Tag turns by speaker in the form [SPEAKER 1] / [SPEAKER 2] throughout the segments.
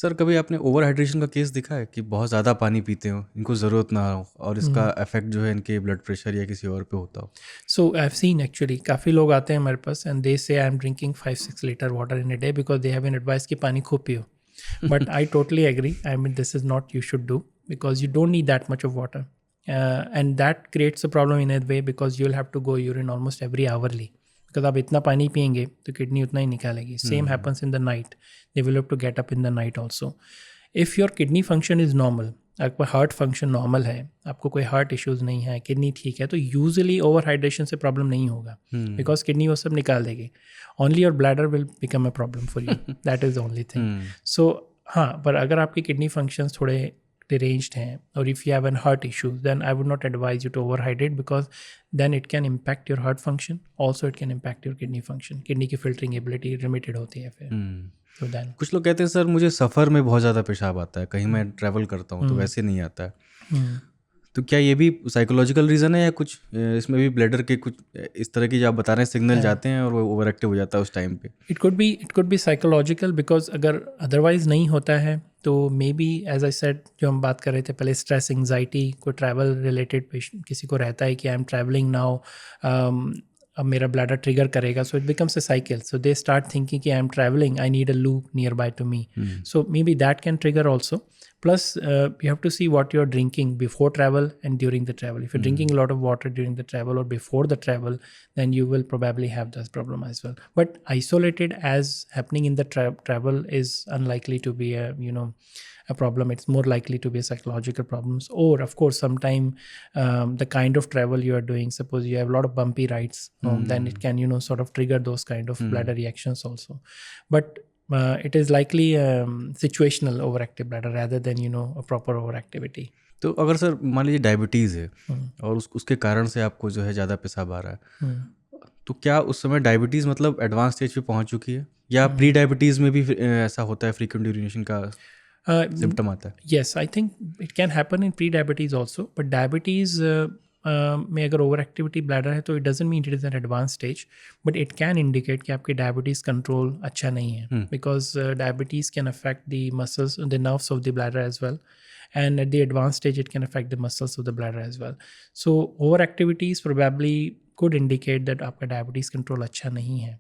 [SPEAKER 1] Sir कभी आपने over hydration का केस देखा है कि बहुत ज़्यादा पानी पीते हो, इनको ज़रूरत ना हो और इसका इफेक्ट जो है इनके ब्लड प्रेशर या किसी और पे होता हो?
[SPEAKER 2] So I've seen actually काफ़ी लोग आते हैं हमारे पास and they say I'm drinking 5-6 liter water in a day because they have been advised कि पानी खूब पियो. But I totally agree. I mean this is not you should do because you don't need that much of water. And that creates a problem in a way because you'll have to go urine almost every hourly. Because आप इतना पानी पियेंगे तो kidney उतना ही निकालेगी. Same happens in the night. They will have to get up in the night also. If your kidney function is normal, आपका heart function normal है, आपको कोई हार्ट इश्यूज़ नहीं है, किडनी ठीक है, तो यूजुअली ओवर हाइड्रेशन से प्रॉब्लम नहीं होगा बिकॉज किडनी वो सब निकाल देगी. Only your bladder will become a problem for you. That is the only thing. So हाँ, पर अगर आपकी किडनी फंक्शंस थोड़े deranged हैं और if you have an heart issue then I would not advise you to overhydrate because then it can impact your heart function, also it can impact your kidney function. Kidney की filtering ability limited होती है फिर. So then
[SPEAKER 1] कुछ लोग कहते हैं sir मुझे सफ़र में बहुत ज़्यादा पेशाब आता है, कहीं मैं ट्रैवल करता हूँ तो वैसे नहीं आता है. तो क्या ये भी साइकोलॉजिकल रीज़न है या कुछ इसमें भी ब्लैडर के कुछ इस तरह की जो आप बता रहे हैं सिग्नल जाते हैं और वो ओवर एक्टिव हो जाता है उस टाइम पे?
[SPEAKER 2] It could be psychological because अगर अदरवाइज नहीं होता है तो maybe as I said जो हम बात कर रहे थे पहले, स्ट्रेस एंजाइटी कोई ट्रैवल रिलेटेड किसी को रहता है कि आई एम ट्रैवलिंग नाउ, अब मेरा ब्लैडर ट्रिगर करेगा, so it becomes a cycle. So they start thinking कि I am travelling, I need a loop near by to me. So maybe that can trigger also. Plus, you have to see what you're drinking before travel and during the travel. If you're drinking a lot of water during the travel or before the travel, then you will probably have this problem as well. But isolated as happening in the travel is unlikely to be a problem. It's more likely to be psychological problems. Or of course, sometime the kind of travel you are doing, suppose you have a lot of bumpy rides, then it can sort of trigger those kind of bladder reactions also. But it is likely situational overactive bladder rather than a proper overactivity.
[SPEAKER 1] तो अगर sir मान लीजिए diabetes है और उसके कारण से आपको जो है ज़्यादा पेशाब आ रहा है, तो क्या उस समय डायबिटीज़ मतलब एडवांस स्टेज पे पहुंच चुकी है या प्री डायबिटीज़ में भी ऐसा होता है, फ्रीक्वेंट यूरिनेशन का सिम्टम आता है?
[SPEAKER 2] Yes, I think it can happen in pre-diabetes also, but diabetes में अगर ओवर एक्टिविटी ब्लैडर है तो it doesn't mean it is an advance stage, but it can indicate कि आपकी डायबिटीज़ कंट्रोल अच्छा नहीं है, because diabetes can affect the muscles, the nerves of the bladder as well, and at the advanced stage it can affect the muscles of the bladder as well. So overactivities probably could indicate that आपका diabetes control अच्छा नहीं है.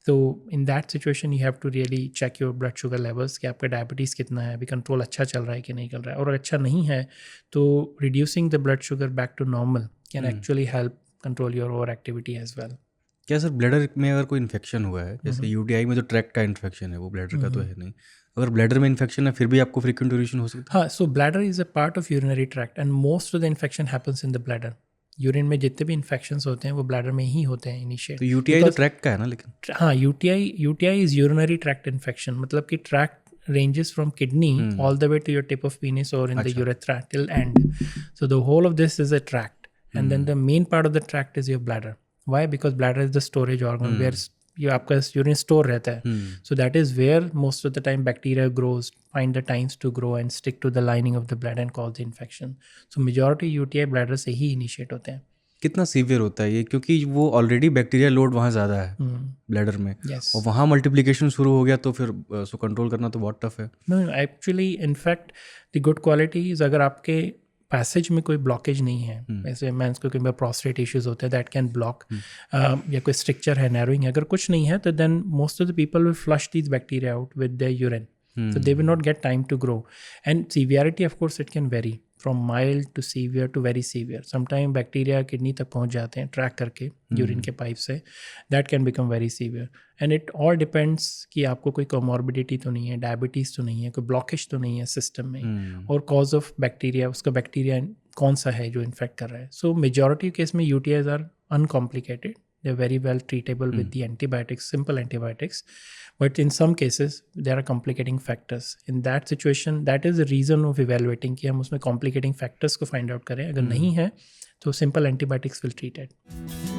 [SPEAKER 2] So in that situation you have to really check your blood sugar levels कि आपका diabetes कितना है, अभी control अच्छा चल रहा है कि नहीं चल रहा है, और अच्छा नहीं है तो reducing the blood sugar back to normal can actually help control your overactivity as well.
[SPEAKER 1] क्या सर ब्लैडर में अगर कोई इन्फेक्शन हुआ है, जैसे यूटीआई में जो ट्रैक्ट का इन्फेक्शन है वो ब्लैडर का तो है नहीं, अगर ब्लैडर में इन्फेक्शन है फिर भी आपको फ्रीक्वेंट यूरिनेशन हो सकता है?
[SPEAKER 2] हाँ, so bladder is a part of urinary tract and most of the infection happens in the bladder. Urine में जितने भी इन्फेक्शंस होते हैं वो ब्लैडर में ही होते हैं इनिशिएट.
[SPEAKER 1] तो यूटीआई तो ट्रैक्ट का है ना? लेकिन
[SPEAKER 2] हाँ, UTI is urinary tract infection, मतलब कि tract ranges from kidney all the way to your tip of penis or in the urethra till end. So the whole of this is a tract, and then the main part of the tract is your bladder. Why? Because bladder is the storage organ where you आपका urine store रहता है. So that is where most of the time bacteria grows, find the times to grow and stick to the lining of the bladder and cause the infection. So majority UTI bladder से ही initiate होते हैं.
[SPEAKER 1] कितना severe होता है ये, क्योंकि वो already bacteria load वहाँ ज़्यादा है ब्लैडर में, और वहाँ मल्टीप्लिकेशन शुरू हो गया तो फिर उसको कंट्रोल करना तो बहुत टफ है.
[SPEAKER 2] No, actually in fact the good quality is अगर आपके पैसेज में कोई ब्लॉकेज नहीं है, जैसे मैं इसको कई बार प्रोस्टेट इश्यूज होते हैं दैट कैन ब्लॉक, या कोई स्ट्रक्चर है, नैरोइंग, अगर कुछ नहीं है तो then most of the people will flush these bacteria out with the urine, so they will not get time to grow. And severity of course it can vary from mild to severe to very severe. Sometimes bacteria kidney तक पहुंच जाते हैं track करके urine के pipe से, that can become very severe. And it all depends कि आपको कोई comorbidity तो नहीं है, डायबिटीज़ तो नहीं है, कोई ब्लॉकेज तो नहीं है सिस्टम में, और कॉज ऑफ बैक्टीरिया, उसका बैक्टीरिया कौन सा है जो इन्फेक्ट कर रहा है. सो मेजॉरिटी केस में UTIs are uncomplicated, they're very well treatable with the antibiotics, simple antibiotics. But in some cases, there are complicating factors. In that situation, that is the reason of evaluating कि हम उसमें complicating factors को find out करें. अगर नहीं है, तो simple antibiotics will treat it.